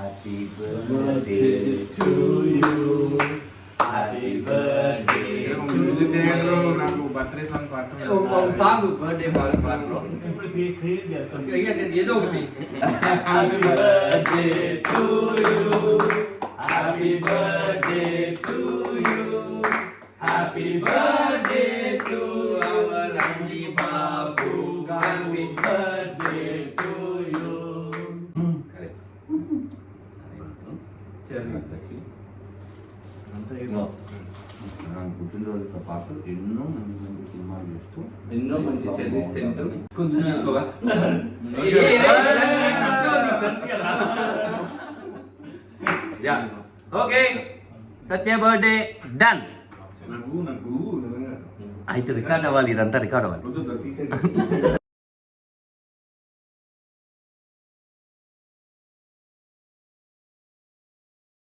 Happy birthday to you. Happy birthday to you. నాకు birthday song పాట ఒక song birthday పాట బ్రో. ఇప్పుడు క్రియేట్ చేస్తాం. ఏదో ఒకటి. Happy birthday to you. Happy birthday to you. Happy birthday to our Ranji Babu. Happy birthday to you. Correct. పుట్టినరోజుతో పాటు ఎన్నో మంచి మంచి సినిమాలు చేస్తూ ఎన్నో మంచి చెల్లిస్ తింటూ కొంచెం తీసుకోవా ఓకే సత్య బర్త్డే డన్ నాకు అయితే రికార్డ్ అవ్వాలి ఇదంతా రికార్డ్ అవ్వాలి తీసే